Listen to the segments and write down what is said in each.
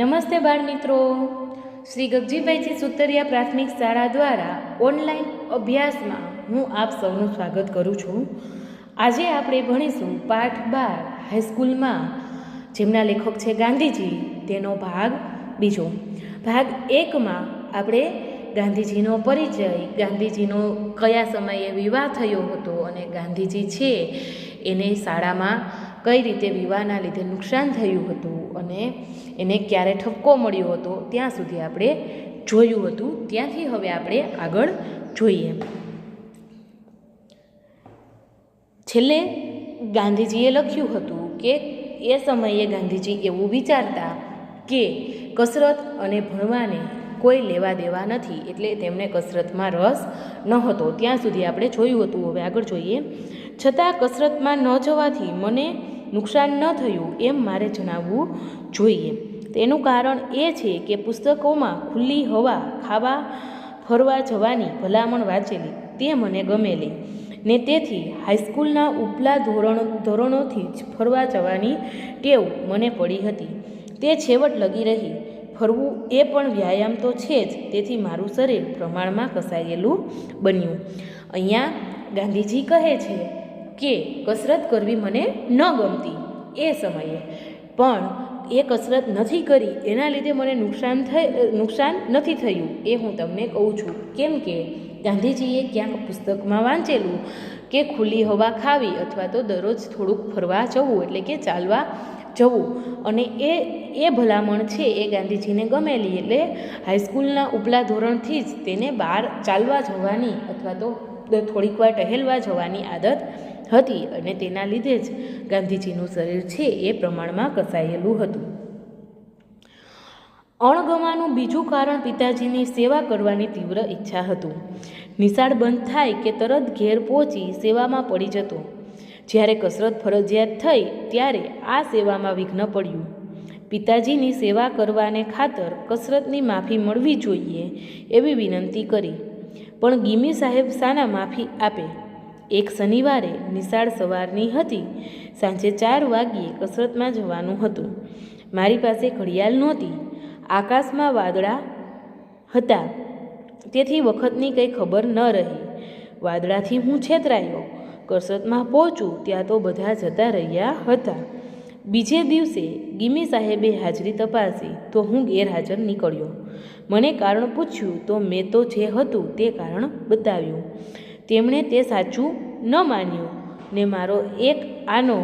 નમસ્તે બાળ મિત્રો, શ્રી ગગજીભાઈજી સુતરિયા પ્રાથમિક શાળા દ્વારા ઓનલાઈન અભ્યાસમાં હું આપ સૌનું સ્વાગત કરું છું. આજે આપણે ભણીશું પાઠ 12 હાઈસ્કૂલમાં, જેમના લેખક છે ગાંધીજી, તેનો ભાગ 2. ભાગ 1માં આપણે ગાંધીજીનો પરિચય, ગાંધીજીનો કયા સમયે વિવાહ થયો હતો અને ગાંધીજી છે એને શાળામાં કઈ રીતે વિવાહના લીધે નુકસાન થયું હતું અને એને ક્યારે ઠપકો મળ્યો હતો ત્યાં સુધી આપણે જોયું હતું. ત્યાંથી હવે આપણે આગળ જોઈએ. છેલ્લે ગાંધીજીએ લખ્યું હતું કે એ સમયે ગાંધીજી એવું વિચારતા કે કસરત અને ભણવાને કોઈ લેવા દેવા નથી, એટલે તેમને કસરતમાં રસ ન હતો. ત્યાં સુધી આપણે જોયું હતું. હવે આગળ જોઈએ. છતાં કસરતમાં ન જવાથી મને નુકસાન ન થયું એમ મારે જણાવવું જોઈએ. તેનું કારણ એ છે કે પુસ્તકોમાં ખુલ્લી હવા, ખાવા ફરવા જવાની ભલામણ વાંચેલી તે મને ગમેલી ને તેથી હાઈસ્કૂલના ઉપલા ધોરણોથી જ ફરવા જવાની ટેવ મને પડી હતી. તે છેવટ લગી રહી. ફરવું એ પણ વ્યાયામ તો છે જ, તેથી મારું શરીર પ્રમાણમાં કસાયેલું બન્યું. અહીંયા ગાંધીજી કહે છે કે કસરત કરવી મને ન ગમતી એ સમયે, પણ એ કસરત નથી કરી એના લીધે મને નુકસાન નથી થયું એ હું તમને કહું છું. કેમ કે ગાંધીજીએ ક્યાંક પુસ્તકમાં વાંચેલું કે ખુલ્લી હવા ખાવી અથવા તો દરરોજ થોડુંક ફરવા જવું, એટલે કે ચાલવા જવું, અને એ ભલામણ છે એ ગાંધીજીને ગમેલી. એટલે હાઈસ્કૂલના ઉપલા ધોરણથી જ તેને બહાર ચાલવા જવાની અથવા તો થોડીક વાર ટહેલવા જવાની આદત હતી અને તેના લીધે જ ગાંધીજીનું શરીર છે એ પ્રમાણમાં કસાયેલું હતું. અણગમાનું બીજું કારણ પિતાજીની સેવા કરવાની તીવ્ર ઈચ્છા હતું. નિશાળ બંધ થાય કે તરત ઘેર પહોંચી સેવામાં પડી જતો. જ્યારે કસરત ફરજિયાત થઈ ત્યારે આ સેવામાં વિઘ્ન પડ્યું. પિતાજીની સેવા કરવાને ખાતર કસરતની માફી મળવી જોઈએ એવી વિનંતી કરી, પણ ગીમી સાહેબ શાના માફી આપે. એક શનિવારે નિશાળ સવારની હતી. સાંજે 4 વાગ્યે કસરતમાં જવાનું હતું. મારી પાસે ઘડિયાળ નહોતી. આકાશમાં વાદળા હતા, તેથી વખતની કંઈ ખબર ન રહી. વાદળાથી હું છેતરાયો. કસરતમાં પહોંચું ત્યાં તો બધા જતા રહ્યા હતા. બીજે દિવસે ગીમી સાહેબે હાજરી તપાસી તો હું ગેરહાજર નીકળ્યો. મને કારણ પૂછ્યું તો મેં તો જે હતું તે કારણ બતાવ્યું. તેમણે તે સાચું ન માન્યું ને મારો 1 આનો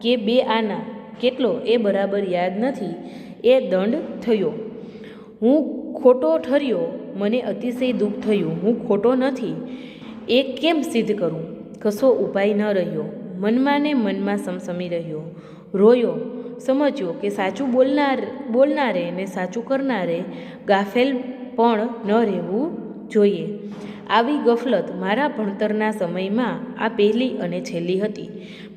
કે 2 આના કેટલો એ બરાબર યાદ નથી એ દંડ થયો. હું ખોટો ઠર્યો. મને અતિશય દુઃખ થયું. હું ખોટો નથી એ કેમ સિદ્ધ કરું? કશો ઉપાય ન રહ્યો. મનમાં ને મનમાં સમસમી રહ્યો. રોયો. સમજ્યો કે સાચું બોલનારે ને સાચું કરનારે ગાફેલ પણ ન રહેવું જોઈએ. આવી ગફલત મારા ભણતરના સમયમાં આ પહેલી અને છેલ્લી હતી.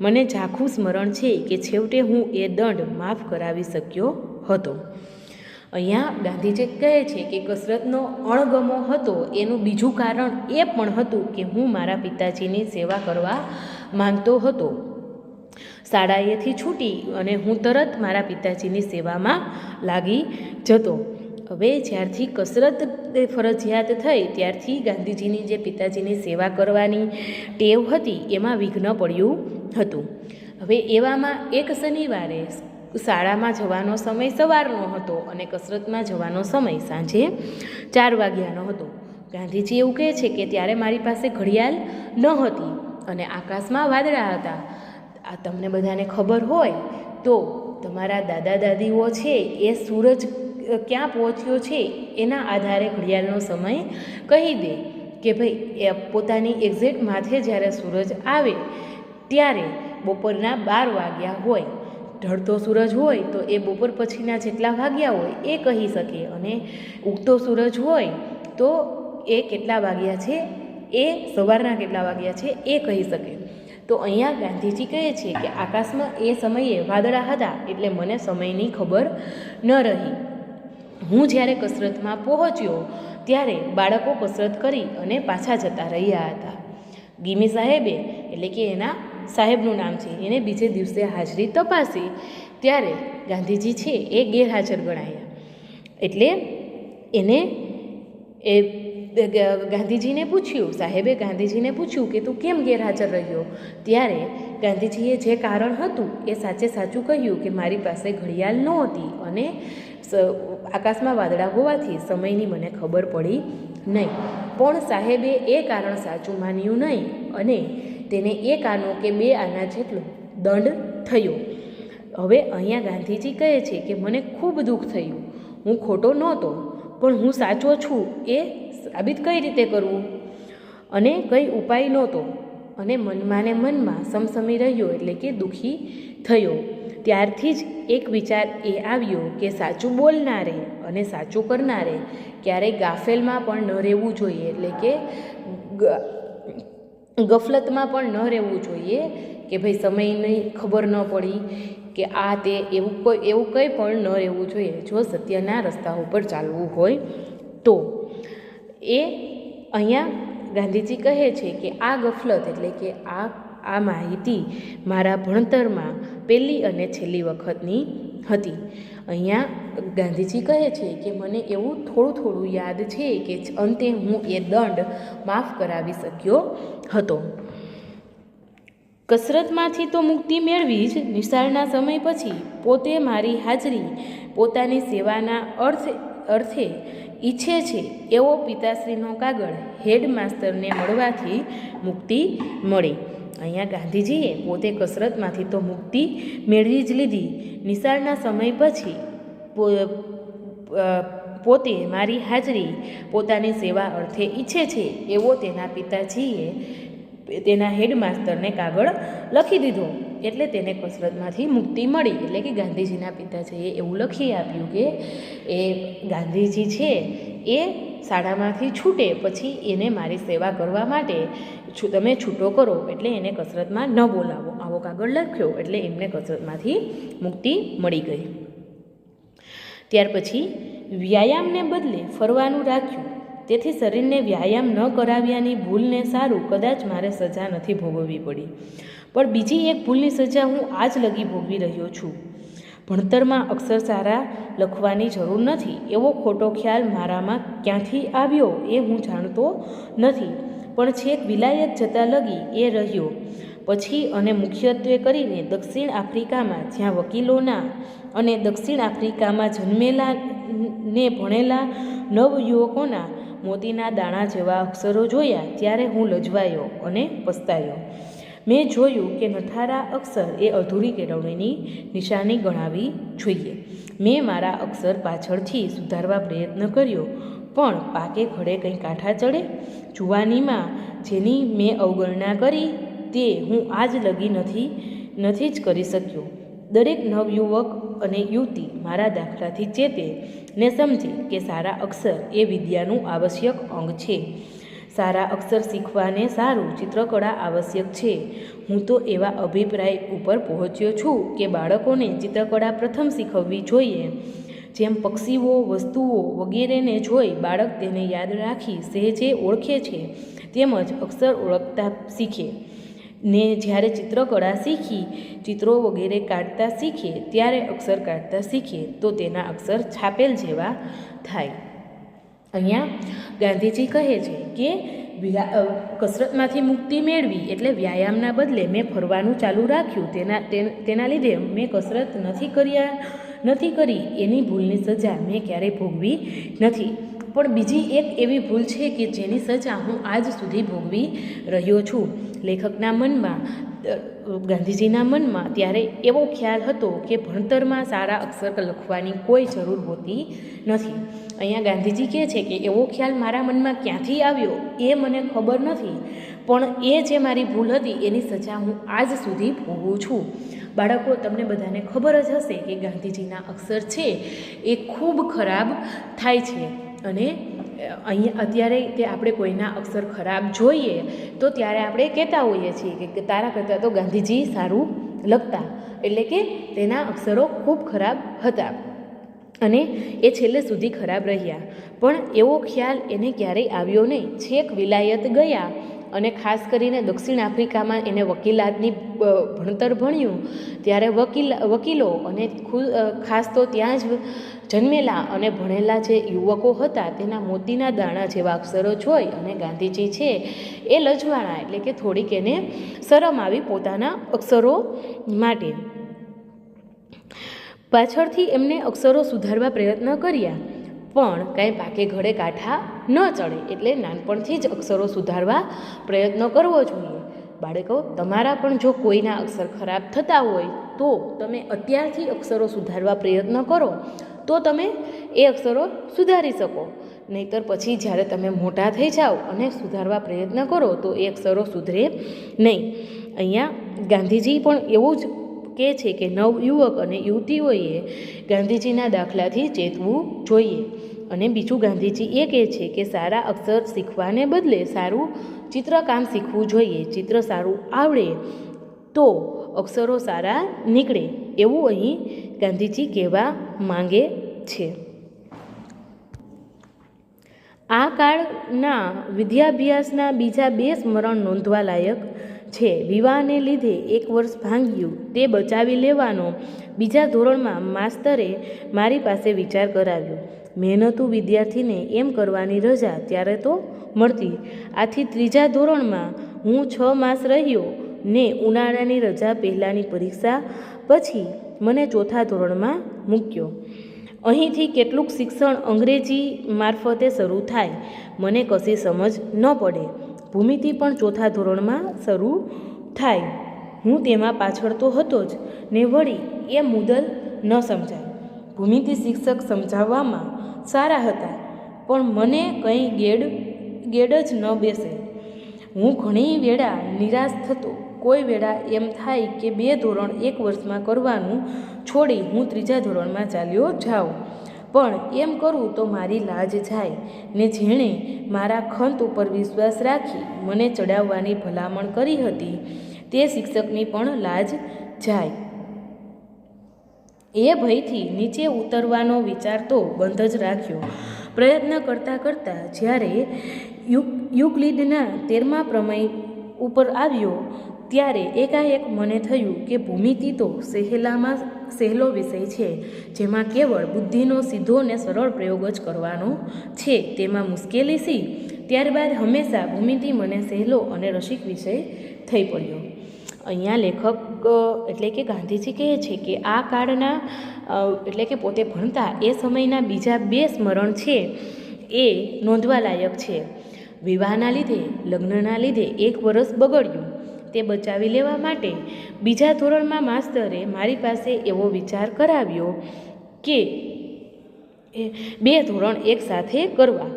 મને ઝાખું સ્મરણ છે કે છેવટે હું એ દંડ માફ કરાવી શક્યો હતો. અહીંયા ગાંધીજી કહે છે કે કસરતનો અણગમો હતો. એનું બીજું કારણ એ પણ હતું કે હું મારા પિતાજીની સેવા કરવા માંગતો હતો. શાળાએથી છૂટી અને હું તરત મારા પિતાજીની સેવામાં લાગી જતો. હવે જ્યારથી કસરત ફરજિયાત થઈ ત્યારથી ગાંધીજીની જે પિતાજીની સેવા કરવાની ટેવ હતી એમાં વિઘ્ન પડ્યું હતું. હવે એવામાં એક શનિવારે શાળામાં જવાનો સમય સવારનો હતો અને કસરતમાં જવાનો સમય સાંજે 4 વાગ્યાનો હતો. ગાંધીજી એવું કહે છે કે ત્યારે મારી પાસે ઘડિયાળ ન હતી અને આકાશમાં વાદળા હતા. આ તમને બધાને ખબર હોય તો તમારા દાદા દાદીઓ છે એ સૂરજ ક્યાં પહોંચ્યો છે એના આધારે ઘડિયાળનો સમય કહી દે કે ભાઈ એ પોતાની એક્ઝેક્ટ માથે જ્યારે સૂરજ આવે ત્યારે બપોરના 12 વાગ્યા હોય. ઢળતો સૂરજ હોય તો એ બપોર પછીના જેટલા વાગ્યા હોય એ કહી શકે, અને ઉગતો સૂરજ હોય તો એ કેટલા વાગ્યા છે, એ સવારના કેટલા વાગ્યા છે એ કહી શકે. તો અહીંયા ગાંધીજી કહે છે કે આકાશમાં એ સમયે વાદળા હતા એટલે મને સમયની ખબર ન રહી. હું જ્યારે કસરતમાં પહોંચ્યો ત્યારે બાળકો કસરત કરી અને પાછા જતા રહ્યા હતા. ગીમી સાહેબે, એટલે કે એના સાહેબનું નામ છે, એને બીજે દિવસે હાજરી તપાસી ત્યારે ગાંધીજી છે એ ગેરહાજર ગણાયા. એટલે એને એ ગાંધીજીને પૂછ્યું, સાહેબે ગાંધીજીને પૂછ્યું કે તું કેમ ગેરહાજર રહ્યો? ત્યારે ગાંધીજીએ જે કારણ હતું એ સાચે સાચું કહ્યું કે મારી પાસે ઘડિયાળ નહોતી અને આકાશમાં વાદળા હોવાથી સમયની મને ખબર પડી નહીં. પણ સાહેબે એ કારણ સાચું માન્યું નહીં અને તેને 1 આનો કે 2 આના જેટલો દંડ થયો. હવે અહીંયા ગાંધીજી કહે છે કે મને ખૂબ દુઃખ થયું, હું ખોટો નહોતો પણ હું સાચો છું એ સાબિત કઈ રીતે કરવું? અને કંઈ ઉપાય નહોતો અને મનમાં ને મનમાં સમસમી રહ્યો, એટલે કે દુઃખી થયો. ત્યારથી જ એક વિચાર એ આવ્યો કે સાચું બોલનારે અને સાચું કરનારે ક્યારેય ગાફેલમાં પણ ન રહેવું જોઈએ, એટલે કે ગફલતમાં પણ ન રહેવું જોઈએ કે ભાઈ સમયની ખબર ન પડી કે આ તે એવું કંઈ પણ ન રહેવું જોઈએ જો સત્યના રસ્તા ઉપર ચાલવું હોય તો. એ અહીંયા ગાંધીજી કહે છે કે આ ગફલત એટલે કે આ માહિતી મારા ભણતરમાં પહેલી અને છેલ્લી વખતની હતી. અહીંયા ગાંધીજી કહે છે કે મને એવું થોડું થોડું યાદ છે કે અંતે હું એ દંડ માફ કરાવી શક્યો હતો. કસરતમાંથી તો મુક્તિ મેળવી જ નિશાળના સમય પછી પોતે મારી હાજરી પોતાની સેવાના અર્થે ઈચ્છે છે એવો પિતાશ્રીનો કાગળ હેડમાસ્તરને મળવાથી મુક્તિ મળી. અહીંયા ગાંધીજીએ પોતે કસરતમાંથી તો મુક્તિ મેળવી જ લીધી. નિશાળના સમય પછી પોતે મારી હાજરી પોતાની સેવા અર્થે ઈચ્છે છે એવો તેના પિતાજીએ તેના હેડમાસ્તરને કાગળ લખી દીધો, એટલે તેને કસરતમાંથી મુક્તિ મળી. એટલે કે ગાંધીજીના પિતાજીએ એવું લખી આપ્યું કે એ ગાંધીજી છે એ શાળામાંથી છૂટે પછી એને મારી સેવા કરવા માટે તમે છૂટો કરો, એટલે એને કસરતમાં ન બોલાવો, આવો કાગળ લખ્યો, એટલે એમને કસરતમાંથી મુક્તિ મળી ગઈ. ત્યાર પછી વ્યાયામને બદલે ફરવાનું રાખ્યું. તેથી શરીરને વ્યાયામ ન કરાવ્યાની ભૂલને સારું કદાચ મારે સજા નથી ભોગવવી પડી, પણ બીજી એક ભૂલની સજા હું આજ લગી ભોગવી રહ્યો છું. ભણતરમાં અક્ષર સારા લખવાની જરૂર નથી એવો ખોટો ખ્યાલ મારામાં ક્યાંથી આવ્યો એ હું જાણતો નથી, પણ છેક વિલાયત જતાં લગી એ રહ્યો. પછી અને મુખ્યત્વે કરીને દક્ષિણ આફ્રિકામાં જ્યાં વકીલોના અને દક્ષિણ આફ્રિકામાં જન્મેલા ને ભણેલા નવયુવકોના મોતીના દાણા જેવા અક્ષરો જોયા ત્યારે હું લજવાયો અને પસ્તાયો. મેં જોયું કે નઠારા અક્ષર એ અધૂરી કેળવણીની નિશાની ગણાવી જોઈએ. મેં મારા અક્ષર પાછળથી સુધારવા પ્રયત્ન કર્યો, પણ પાકે ઘડે કંઈ કાંઠા ચડે. જુવાનીમાં જેની મેં અવગણના કરી તે હું આજ લગી નથી જ કરી શક્યો. દરેક નવયુવક અને યુવતી મારા દાખલાથી ચેતે ને સમજે કે સારા અક્ષર એ વિદ્યાનું આવશ્યક અંગ છે. સારા અક્ષર શીખવાને સારું ચિત્રકળા આવશ્યક છે. હું તો એવા અભિપ્રાય ઉપર પહોંચ્યો છું કે બાળકોને ચિત્રકળા પ્રથમ શીખવવી જોઈએ. જેમ પક્ષીઓ, વસ્તુઓ વગેરેને જોઈ બાળક તેને યાદ રાખી સહેજે ઓળખે છે, તેમજ અક્ષર ઓળખતા શીખે ને જ્યારે ચિત્રકળા શીખી ચિત્રો વગેરે કાઢતા શીખે ત્યારે અક્ષર કાઢતા શીખે તો તેના અક્ષર છાપેલ જેવા થાય. અહીંયા ગાંધીજી કહે છે કે કસરતમાંથી મુક્તિ મેળવી એટલે વ્યાયામના બદલે મેં ફરવાનું ચાલુ રાખ્યું. તેના લીધે મેં કસરત નથી કરી એની ભૂલની સજા મેં ક્યારેય ભોગવી નથી. પણ બીજી એક એવી ભૂલ છે કે જેની સજા હું આજ સુધી ભોગવી રહ્યો છું. લેખકના મનમાં, ગાંધીજીના મનમાં ત્યારે એવો ખ્યાલ હતો કે ભણતરમાં સારા અક્ષર લખવાની કોઈ જરૂર હોતી નથી. અહીંયા ગાંધીજી કહે છે કે એવો ખ્યાલ મારા મનમાં ક્યાંથી આવ્યો એ મને ખબર નથી, પણ એ જે મારી ભૂલ હતી એની સજા હું આજ સુધી ભોગવું છું. બાળકો, તમને બધાને ખબર જ હશે કે ગાંધીજીના અક્ષર છે એ ખૂબ ખરાબ થાય છે અને અહીંયા અત્યારે તે આપણે કોઈના અક્ષર ખરાબ જોઈએ તો ત્યારે આપણે કહેતા હોઈએ છીએ કે તારા કરતાં તો ગાંધીજી સારું લખતા, એટલે કે તેના અક્ષરો ખૂબ ખરાબ હતા અને એ છેલ્લે સુધી ખરાબ રહ્યા. પણ એવો ખ્યાલ એને ક્યારેય આવ્યો નહીં. છેક વિલાયત ગયા અને ખાસ કરીને દક્ષિણ આફ્રિકામાં એને વકીલાતની ભણતર ભણ્યું ત્યારે વકીલો અને ખાસ તો ત્યાં જ જન્મેલા અને ભણેલા જે યુવકો હતા તેના મોતીના દાણા જેવા અક્ષરો જોઈ અને ગાંધીજી છે એ લજવાણા, એટલે કે થોડીક એને શરમ આવી પોતાના અક્ષરો માટે. પાછળથી એમને અક્ષરો સુધારવા પ્રયત્ન કર્યા પણ કાંઈ પાકે ઘડે કાંઠા ન ચડે, એટલે નાનપણથી જ અક્ષરો સુધારવા પ્રયત્ન કરવો જોઈએ. બાળકો, તમારા પણ જો કોઈના અક્ષર ખરાબ થતા હોય તો તમે અત્યારથી અક્ષરો સુધારવા પ્રયત્ન કરો તો તમે એ અક્ષરો સુધારી શકો. નહીંતર પછી જ્યારે તમે મોટા થઈ જાઓ અને સુધારવા પ્રયત્ન કરો તો એ અક્ષરો સુધરે નહીં. અહીંયા ગાંધીજી પણ એવું જ કહે છે કે નવયુવક અને યુવતીઓએ ગાંધીજીના દાખલાથી ચેતવું જોઈએ. અને બીજું ગાંધીજી એ કહે છે કે સારા અક્ષર શીખવાને બદલે સારું ચિત્રકામ શીખવું જોઈએ. ચિત્ર સારું આવડે તો અક્ષરો સારા નીકળે, એવું અહીં ગાંધીજી કહેવા માંગે છે. આ કાળના વિદ્યાભ્યાસના બીજા 2 સ્મરણ નોંધવા લાયક છે. વિવાહને લીધે 1 વર્ષ ભાંગ્યું તે બચાવી લેવાનો બીજા ધોરણમાં માસ્તરે મારી પાસે વિચાર કરાવ્યો. મહેનતુ વિદ્યાર્થીને એમ કરવાની રજા ત્યારે તો મળતી. આથી 3જા ધોરણમાં હું 6 માસ રહ્યો ને ઉનાળાની રજા પહેલાંની પરીક્ષા પછી મને 4થા ધોરણમાં મૂક્યો. અહીંથી કેટલુંક શિક્ષણ અંગ્રેજી મારફતે શરૂ થાય. મને કશી સમજ ન પડે. ભૂમિતિ પણ 4થા ધોરણમાં શરૂ થાય. હું તેમાં પાછળ તો હતો જ ને વળી એ મુદલ ન સમજાય. ભૂમિતિ શિક્ષક સમજાવવામાં સારા હતા પણ મને કંઈ ગેડ જ ન બેસે. હું ઘણી વેળા નિરાશ થતો. કોઈ વેળા એમ થાય કે 2 ધોરણ 1 વર્ષમાં કરવાનું છોડી હું 3જા ધોરણમાં ચાલ્યો જાઉં. પણ એમ કરું તો મારી લાજ જાય ને જેણે મારા ખંત ઉપર વિશ્વાસ રાખી મને ચડાવવાની ભલામણ કરી હતી તે શિક્ષકની પણ લાજ જાય. એ ભયથી નીચે ઉતરવાનો વિચાર તો બંધ જ રાખ્યો. પ્રયત્ન કરતાં કરતાં જ્યારે યુક્લિડના 13મા પ્રમેય ઉપર આવ્યો ત્યારે એકાએક મને થયું કે ભૂમિતિ તો સહેલો વિષય છે, જેમાં કેવળ બુદ્ધિનો સીધો ને સરળ પ્રયોગ જ કરવાનો છે, તેમાં મુશ્કેલી શી? ત્યારબાદ હંમેશા ભૂમિતિ મને સહેલો અને રસિક વિષય થઈ પડ્યો. અહીંયા લેખક એટલે કે ગાંધીજી કહે છે કે આ કાળના એટલે કે પોતે ભણતા એ સમયના બીજા 2 સ્મરણ છે એ નોંધવા લાયક છે. વિવાહના લીધે, લગ્નના લીધે 1 વર્ષ બગડ્યું તે બચાવી લેવા માટે 2જા ધોરણમાં માસ્તરે મારી પાસે એવો વિચાર કરાવ્યો કે 2 ધોરણ એક સાથે કરવા.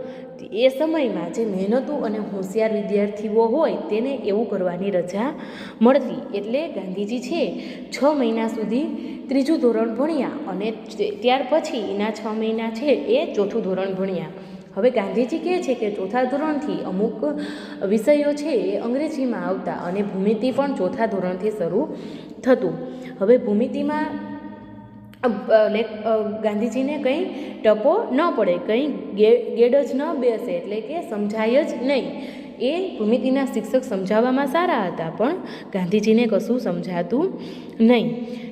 એ સમયમાં જે મહેનતુ અને હોશિયાર વિદ્યાર્થીઓ હોય તેને એવું કરવાની રજા મળતી. એટલે ગાંધીજી છે 6 મહિના સુધી 3જું ધોરણ ભણ્યા અને ત્યાર પછી એના 6 મહિના છે એ 4થું ધોરણ ભણ્યા. હવે ગાંધીજી કહે છે કે 4થા ધોરણથી અમુક વિષયો છે એ અંગ્રેજીમાં આવતા અને ભૂમિતિ પણ 4થા ધોરણથી શરૂ થતું. હવે ભૂમિતિમાં ગાંધીજીને કંઈ ટપો ન પડે, કંઈ ગેડ જ ન બેસે, એટલે કે સમજાય જ નહીં. એ ભૂમિતિના શિક્ષક સમજાવવામાં સારા હતા પણ ગાંધીજીને કશું સમજાતું નહીં.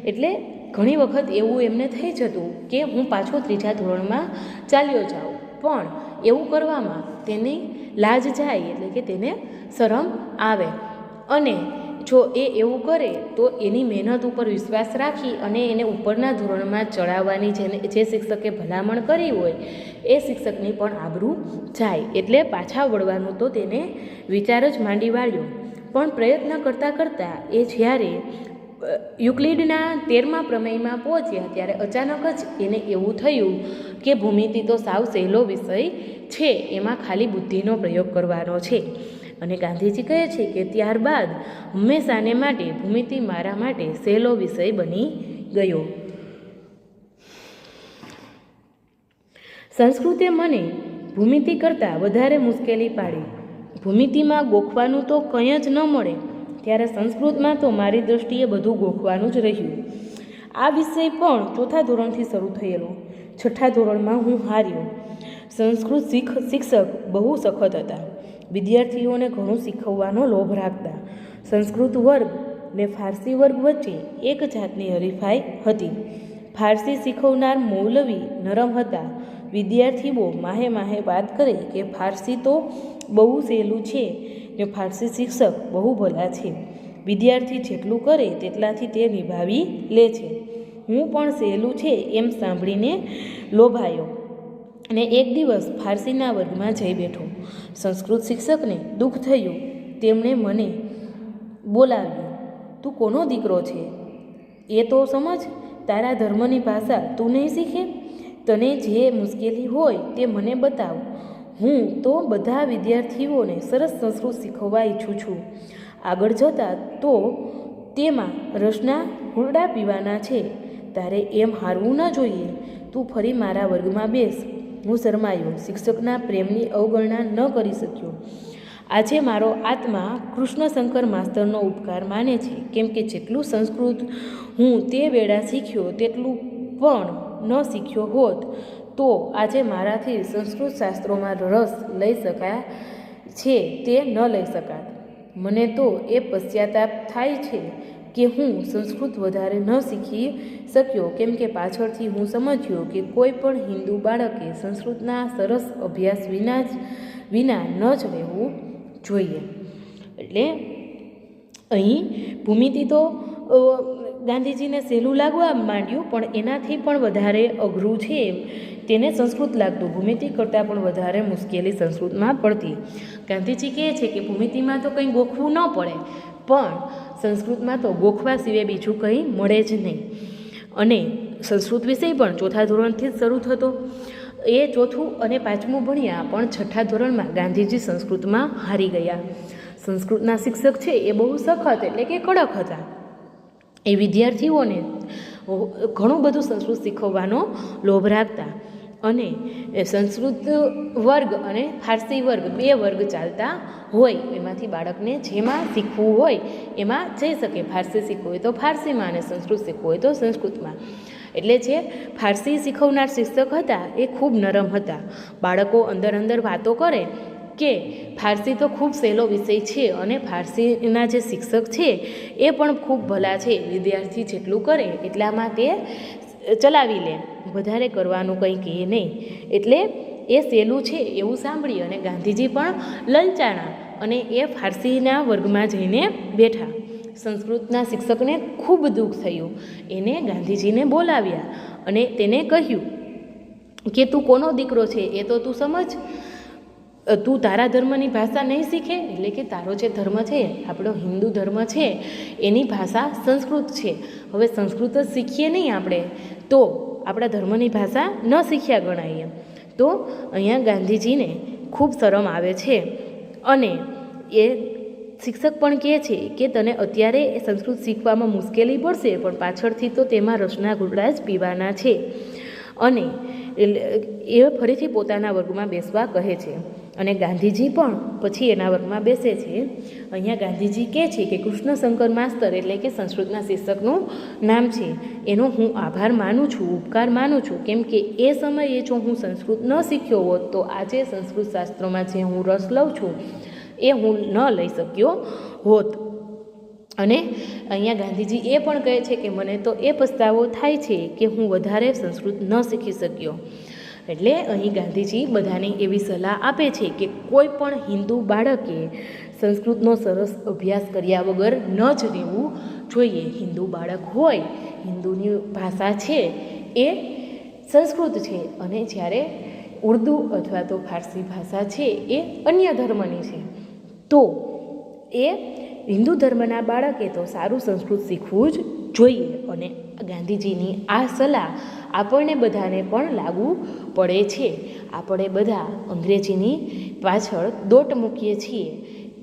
એટલે ઘણી વખત એવું એમને થઈ જતું કે હું પાછો 3જા ધોરણમાં ચાલ્યો જાઉં, પણ એવું કરવામાં તેની લાજ જાય, એટલે કે તેને શરમ આવે. અને જો એ એવું કરે તો એની મહેનત ઉપર વિશ્વાસ રાખી અને એને ઉપરના ધોરણમાં ચડાવવાની જે શિક્ષકે ભલામણ કરી હોય એ શિક્ષકની પણ આબરૂ જાય. એટલે પાછા વળવાનું તો તેને વિચાર જ માંડી વાળ્યો. પણ પ્રયત્ન કરતાં કરતાં એ જ્યારે યુક્લિડના 13મા પ્રમેયમાં પહોંચ્યા ત્યારે અચાનક જ એને એવું થયું કે ભૂમિતિ તો સાવ સહેલો વિષય છે, એમાં ખાલી બુદ્ધિનો પ્રયોગ કરવાનો છે. અને ગાંધીજી કહે છે કે ત્યારબાદ હંમેશાને માટે ભૂમિતિ મારા માટે સહેલો વિષય બની ગયો. સંસ્કૃતે મને ભૂમિતિ કરતાં વધારે મુશ્કેલી પાડી. ભૂમિતિમાં ગોખવાનું તો કંઈ જ ન મળે ત્યારે સંસ્કૃતમાં તો મારી દૃષ્ટિએ બધું ગોખવાનું જ રહ્યું. આ વિષય પણ 4થા ધોરણથી શરૂ થયેલો. 6ઠ્ઠા ધોરણમાં હું હાર્યો. સંસ્કૃત શિક્ષક બહુ સખત હતા. વિદ્યાર્થીઓને ઘણું શીખવવાનો લોભ રાખતા. સંસ્કૃત વર્ગ ને ફારસી વર્ગ વચ્ચે એક જાતની હરીફાઈ હતી. ફારસી શીખવનાર મૌલવી નરમ હતા. વિદ્યાર્થીઓ માહે માહે વાત કરે કે ફારસી તો બહુ સહેલું છે ને ફારસી શિક્ષક બહુ ભલા છે. વિદ્યાર્થી જેટલું કરે તેટલાથી તે નિભાવી લે છે. હું પણ સહેલું છે એમ સાંભળીને લોભાયો અને એક દિવસ ફારસીના વર્ગમાં જઈ બેઠો. સંસ્કૃત શિક્ષકને દુઃખ થયું. તેમણે મને બોલાવ્યો. તું કોનો દીકરો છે એ તો સમજ. તારા ધર્મની ભાષા તું નહીં શીખે? તને જે મુશ્કેલી હોય તે મને બતાવ. હું તો બધા વિદ્યાર્થીઓને સરસ સંસ્કૃત શીખવવા ઈચ્છું છું. આગળ જતાં તો તેમાં રસના ઘૂંટડા પીવાના છે. તારે એમ હારવું ન જોઈએ. તું ફરી મારા વર્ગમાં બેસ. હું શરમાયો. શિક્ષકના પ્રેમની અવગણના ન કરી શક્યો. આજે મારો આત્મા કૃષ્ણશંકર માસ્તરનો ઉપકાર માને છે, કેમ કે જેટલું સંસ્કૃત હું તે વેળા શીખ્યો તેટલું પણ ન શીખ્યો હોત તો આજે મારાથી સંસ્કૃત શાસ્ત્રોમાં રસ લઈ શકાય છે તે ન લઈ શકાત. મને તો એ પશ્ચાતાપ થાય છે કે હું સંસ્કૃત વધારે ન શીખી શક્યો, કેમ કે પાછળથી હું સમજ્યો કે કોઈ પણ હિન્દુ બાળકે સંસ્કૃતના સરસ અભ્યાસ વિના ન જ રહેવું જોઈએ. એટલે અહીં ભૂમિતિ તો ગાંધીજીને સહેલું લાગવા માંડ્યું, પણ એનાથી પણ વધારે અઘરું છે તેને સંસ્કૃત લાગતું. ભૂમિતિ કરતાં પણ વધારે મુશ્કેલી સંસ્કૃતમાં પડતી. ગાંધીજી કહે છે કે ભૂમિતિમાં તો કંઈ ગોખવું ન પડે, પણ સંસ્કૃતમાં તો ગોખવા સિવાય બીજું કંઈ મળે જ નહીં. અને સંસ્કૃત વિષય પણ ચોથા ધોરણથી જ શરૂ થતો. એ ચોથું અને પાંચમું ભણ્યા, પણ છઠ્ઠા ધોરણમાં ગાંધીજી સંસ્કૃતમાં હારી ગયા. સંસ્કૃતના શિક્ષક છે એ બહુ સખત એટલે કે કડક હતા. એ વિદ્યાર્થીઓને ઘણું બધું સંસ્કૃત શીખવવાનો લોભ રાખતા. અને સંસ્કૃત વર્ગ અને ફારસી વર્ગ બે વર્ગ ચાલતા હોય. એમાંથી બાળકને જેમાં શીખવું હોય એમાં જઈ શકે. ફારસી શીખવું હોય તો ફારસીમાં અને સંસ્કૃત શીખવું હોય તો સંસ્કૃતમાં. એટલે જે ફારસી શીખવનાર શિક્ષક હતા એ ખૂબ નરમ હતા. બાળકો અંદર વાતો કરે કે ફારસી તો ખૂબ સહેલો વિષય છે અને ફારસીના જે શિક્ષક છે એ પણ ખૂબ ભલા છે. વિદ્યાર્થી જેટલું કરે એટલામાં તે ચલાવી લે, વધારે કરવાનું કંઈ કહે નહીં. એટલે એ સહેલું છે એવું સાંભળી અને ગાંધીજી પણ લલચાણા અને એ ફારસીના વર્ગમાં જઈને બેઠા. સંસ્કૃતના શિક્ષકને ખૂબ દુઃખ થયું. એને ગાંધીજીને બોલાવ્યા અને તેને કહ્યું કે તું કોનો દીકરો છે એ તો તું સમજ. તું તારા ધર્મની ભાષા નહીં શીખે? એટલે કે તારો જે ધર્મ છે, આપણો હિન્દુ ધર્મ છે, એની ભાષા સંસ્કૃત છે. હવે સંસ્કૃત જ શીખીએ નહીં આપણે તો આપણા ધર્મની ભાષા ન શીખ્યા ગણાઈએ. તો અહીંયા ગાંધીજીને ખૂબ શરમ આવે છે અને એ શિક્ષક પણ કહે છે કે તને અત્યારે સંસ્કૃત શીખવામાં મુશ્કેલી પડશે, પણ પાછળથી તો તેમાં રસના ઘૂંટડા જ પીવાના છે. અને એ ફરીથી પોતાના વર્ગમાં બેસવા કહે છે અને ગાંધીજી પણ પછી એના વર્ગમાં બેસે છે. અહીંયા ગાંધીજી કહે છે કે કૃષ્ણશંકર માસ્તર એટલે કે સંસ્કૃતના શિક્ષકનું નામ છે, એનો હું આભાર માનું છું, ઉપકાર માનું છું, કેમ કે એ સમયે જો હું સંસ્કૃત ન શીખ્યો હોત તો આજે સંસ્કૃત શાસ્ત્રોમાં જે હું રસ લઉં છું એ હું ન લઈ શક્યો હોત. અને અહીંયા ગાંધીજી એ પણ કહે છે કે મને તો એ પસ્તાવો થાય છે કે હું વધારે સંસ્કૃત ન શીખી શક્યો. એટલે અહીં ગાંધીજી બધાને એવી સલાહ આપે છે કે કોઈ પણ હિન્દુ બાળકે સંસ્કૃતનો સરસ અભ્યાસ કર્યા વગર ન જ રહેવું જોઈએ. હિન્દુ બાળક હોય, હિન્દુની ભાષા છે એ સંસ્કૃત છે અને જ્યારે ઉર્દૂ અથવા તો ફારસી ભાષા છે એ અન્ય ધર્મની છે. તો એ હિન્દુ ધર્મના બાળકે તો સારું સંસ્કૃત શીખવું જ જોઈએ. અને ગાંધીજીની આ સલાહ આપણને બધાને પણ લાગુ પડે છે. આપણે બધા અંગ્રેજીની પાછળ દોટ મૂકીએ છીએ,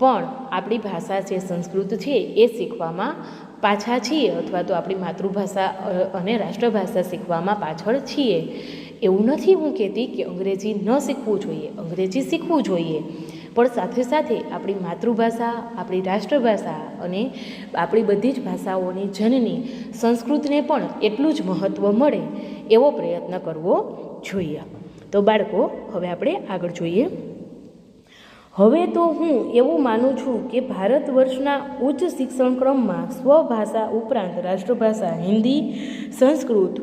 પણ આપણી ભાષા જે સંસ્કૃત છે એ શીખવામાં પાછા છીએ, અથવા તો આપણી માતૃભાષા અને રાષ્ટ્રભાષા શીખવામાં પાછળ છીએ. એવું નથી હું કહેતી કે અંગ્રેજી ન શીખવું જોઈએ, અંગ્રેજી શીખવું જોઈએ, પણ સાથે સાથે આપણી માતૃભાષા, આપણી રાષ્ટ્રભાષા અને આપણી બધી જ ભાષાઓની જનની સંસ્કૃતને પણ એટલું જ મહત્ત્વ મળે એવો પ્રયત્ન કરવો જોઈએ. તો બાળકો, હવે આપણે આગળ જોઈએ. હવે તો હું એવું માનું છું કે ભારત વર્ષના ઉચ્ચ શિક્ષણ ક્રમમાં સ્વભાષા ઉપરાંત રાષ્ટ્રભાષા હિન્દી, સંસ્કૃત,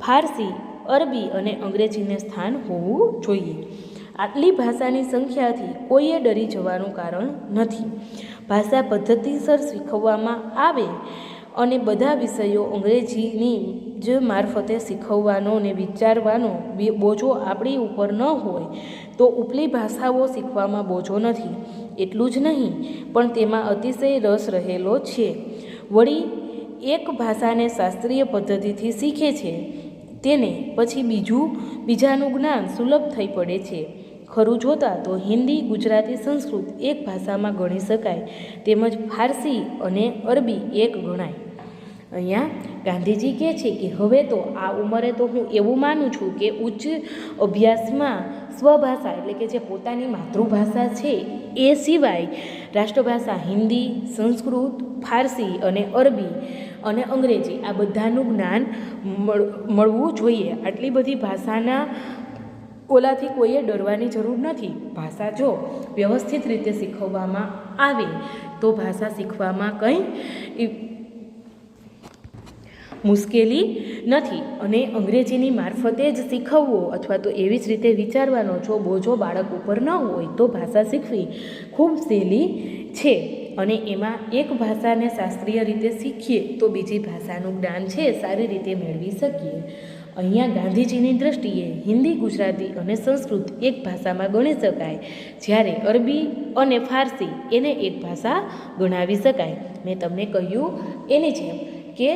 ફારસી, અરબી અને અંગ્રેજીને સ્થાન હોવું જોઈએ. આટલી ભાષાની સંખ્યાથી કોઈએ ડરી જવાનું કારણ નથી. ભાષા પદ્ધતિસર શીખવવામાં આવે અને બધા વિષયો અંગ્રેજીની જ મારફતે શીખવવાનો અને વિચારવાનો બોજો આપણી ઉપર ન હોય તો ઉપલી ભાષાઓ શીખવામાં બોજો નથી. એટલું જ નહીં પણ તેમાં અતિશય રસ રહેલો છે. વળી એક ભાષાને શાસ્ત્રીય પદ્ધતિથી શીખે છે તેને પછી બીજાનું જ્ઞાન સુલભ થઈ પડે છે. ખરું જોતાં તો હિન્દી, ગુજરાતી, સંસ્કૃત એક ભાષામાં ગણી શકાય, તેમજ ફારસી અને અરબી એક ગણાય. અહીંયા ગાંધીજી કહે છે કે હવે તો આ ઉંમરે તો હું એવું માનું છું કે ઉચ્ચ અભ્યાસમાં સ્વભાષા એટલે કે જે પોતાની માતૃભાષા છે એ સિવાય રાષ્ટ્રભાષા હિન્દી, સંસ્કૃત, ફારસી અને અરબી અને અંગ્રેજી આ બધાનું જ્ઞાન મળવું જોઈએ. આટલી બધી ભાષાના ઓલાથી કોઈએ ડરવાની જરૂર નથી. ભાષા જો વ્યવસ્થિત રીતે શીખવવામાં આવે તો ભાષા શીખવામાં કંઈ મુશ્કેલી નથી. અને અંગ્રેજીની મારફતે જ શીખવવો અથવા તો એવી જ રીતે વિચારવાનો જો બોજો બાળક ઉપર ન હોય તો ભાષા શીખવી ખૂબ સહેલી છે. અને એમાં એક ભાષાને શાસ્ત્રીય રીતે શીખીએ તો બીજી ભાષાનું જ્ઞાન છે સારી રીતે મેળવી શકીએ. અહીંયા ગાંધીજીની દૃષ્ટિએ હિન્દી, ગુજરાતી અને સંસ્કૃત એક ભાષામાં ગણી શકાય, જ્યારે અરબી અને ફારસી એને એક ભાષા ગણાવી શકાય. મેં તમને કહ્યું એની જેમ કે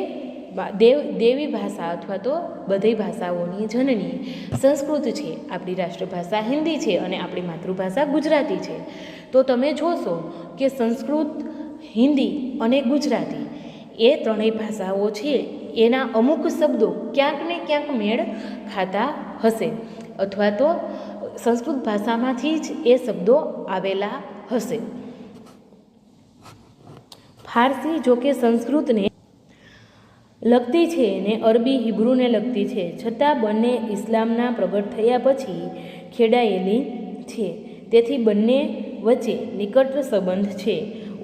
દેવી ભાષા અથવા તો બધી ભાષાઓની જનની સંસ્કૃત છે, આપણી રાષ્ટ્રભાષા હિન્દી છે અને આપણી માતૃભાષા ગુજરાતી છે. તો તમે જોશો કે સંસ્કૃત, હિન્દી અને ગુજરાતી એ ત્રણેય ભાષાઓ છે એના અમુક શબ્દો ક્યાંક ને ક્યાંક મેળ ખાતા હશે અથવા તો સંસ્કૃત ભાષામાંથી જ એ શબ્દો આવેલા હશે. ફારસી જોકે સંસ્કૃતને લગતી છે ને અરબી હિબ્રુને લગતી છે, છતાં બંને ઇસ્લામના પ્રગટ થયા પછી ખેડાયેલી છે. તેથી બંને વચ્ચે નિકટ સંબંધ છે.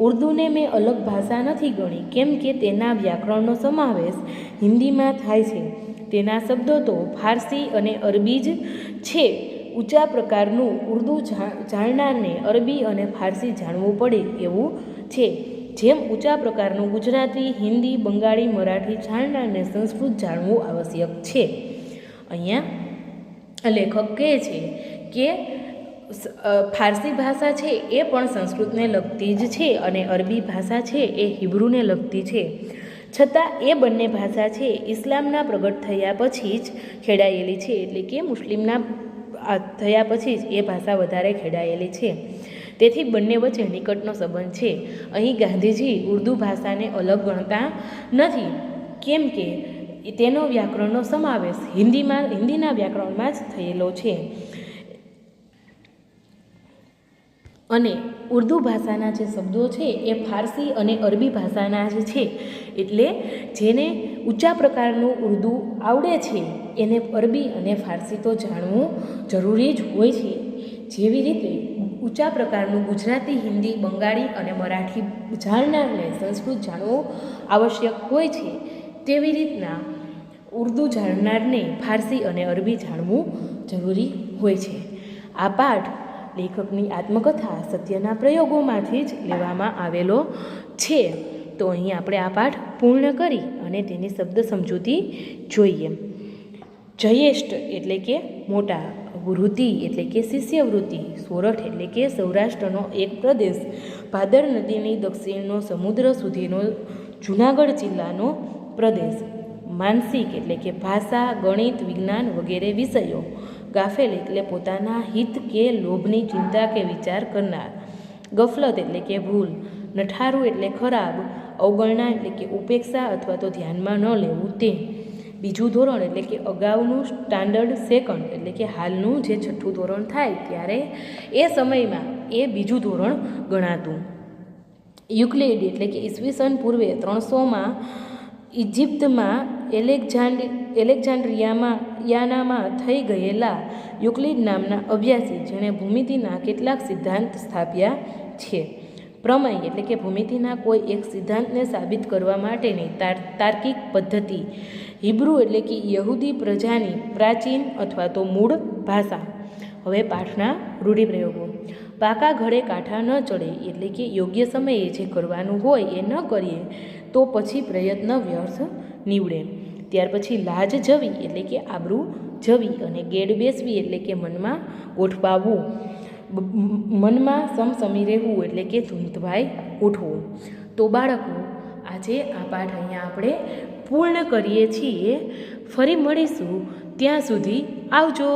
ઉર્દૂને મેં અલગ ભાષા નથી ગણી, કેમ કે તેના વ્યાકરણનો સમાવેશ હિન્દીમાં થાય છે. તેના શબ્દો તો ફારસી અને અરબી જ છે. ઊંચા પ્રકારનું ઉર્દૂ જાણનારને અરબી અને ફારસી જાણવું પડે એવું છે, જેમ ઊંચા પ્રકારનું ગુજરાતી, હિન્દી, બંગાળી, મરાઠી જાણનારને સંસ્કૃત જાણવું આવશ્યક છે. અહીંયા લેખક કહે છે કે ફારસી ભાષા છે એ પણ સંસ્કૃતને લગતી જ છે અને અરબી ભાષા છે એ હિબ્રુને લગતી છે, છતાં એ બંને ભાષા છે ઇસ્લામના પ્રગટ થયા પછી જ ખેડાયેલી છે. એટલે કે મુસ્લિમના થયા પછી જ એ ભાષા વધારે ખેડાયેલી છે. તેથી બંને વચ્ચે નિકટનો સંબંધ છે. અહીં ગાંધીજી ઉર્દૂ ભાષાને અલગ ગણતા નથી, કેમ કે તેનો વ્યાકરણનો સમાવેશ હિન્દીના વ્યાકરણમાં જ થયેલો છે. અને ઉર્દૂ ભાષાના જે શબ્દો છે એ ફારસી અને અરબી ભાષાના જ છે. એટલે જેને ઊંચા પ્રકારનું ઉર્દૂ આવડે છે એને અરબી અને ફારસી તો જાણવું જરૂરી જ હોય છે. જેવી રીતે ઊંચા પ્રકારનું ગુજરાતી, હિન્દી, બંગાળી અને મરાઠી જાણનારને સંસ્કૃત જાણવું આવશ્યક હોય છે, તેવી રીતના ઉર્દૂ જાણનારને ફારસી અને અરબી જાણવું જરૂરી હોય છે. આ પાઠ લેખકની આત્મકથા સત્યના પ્રયોગોમાંથી જ લેવામાં આવેલો છે. તો અહીં આપણે આ પાઠ પૂર્ણ કરી અને તેની શબ્દ સમજૂતી જોઈએ. જયેષ્ઠ એટલે કે મોટા, વૃત્તિ એટલે કે શિષ્યવૃત્તિ, સોરઠ એટલે કે સૌરાષ્ટ્રનો એક પ્રદેશ, ભાદર નદીની દક્ષિણનો સમુદ્ર સુધીનો જૂનાગઢ જિલ્લાનો પ્રદેશ, માનસિક એટલે કે ભાષા, ગણિત, વિજ્ઞાન વગેરે વિષયો, ગાફેલ એટલે પોતાના હિત કે લોભની ચિંતા કે વિચાર કરનાર, ગફલત એટલે કે ભૂલ, નઠારું એટલે ખરાબ, અવગણના એટલે કે ઉપેક્ષા અથવા તો ધ્યાનમાં ન લેવું તે, બીજું ધોરણ એટલે કે અગાઉનું સ્ટાન્ડર્ડ સેકન્ડ એટલે કે હાલનું જે છઠ્ઠું ધોરણ થાય ત્યારે એ સમયમાં એ બીજું ધોરણ ગણાતું, યુક્લિડ એટલે કે ઈસવીસન પૂર્વે 300માં ઇજિપ્તમાં એલેક્ઝાન્ડ્રિયામાં થઈ ગયેલા યુક્લિડ નામના અભ્યાસી, જેણે ભૂમિતિના કેટલાક સિદ્ધાંત સ્થાપ્યા છે. પ્રમેય એટલે કે ભૂમિતિના કોઈ એક સિદ્ધાંતને સાબિત કરવા માટેની તાર્કિક પદ્ધતિ. હિબ્રુ એટલે કે યહૂદી પ્રજાની પ્રાચીન અથવા તો મૂળ ભાષા. હવે પાઠના રૂઢિપ્રયોગો. પાકા ઘડે કાંઠા ન ચડે એટલે કે યોગ્ય સમયે જે કરવાનું હોય એ ન કરીએ તો પછી પ્રયત્ન વ્યર્થ નીવડે. ત્યાર પછી લાજ જવી એટલે કે આબરૂ જવી, અને ગેડ બેસવી એટલે કે મનમાં ગોઠવાવું, મનમાં સમસમી રહેવું એટલે કે ધૂંધવાઈ ઉઠવું. તો બાળકો, આજે આ પાઠ અહીંયા આપણે પૂર્ણ કરીએ છીએ. ફરી મળીશું, ત્યાં સુધી આવજો.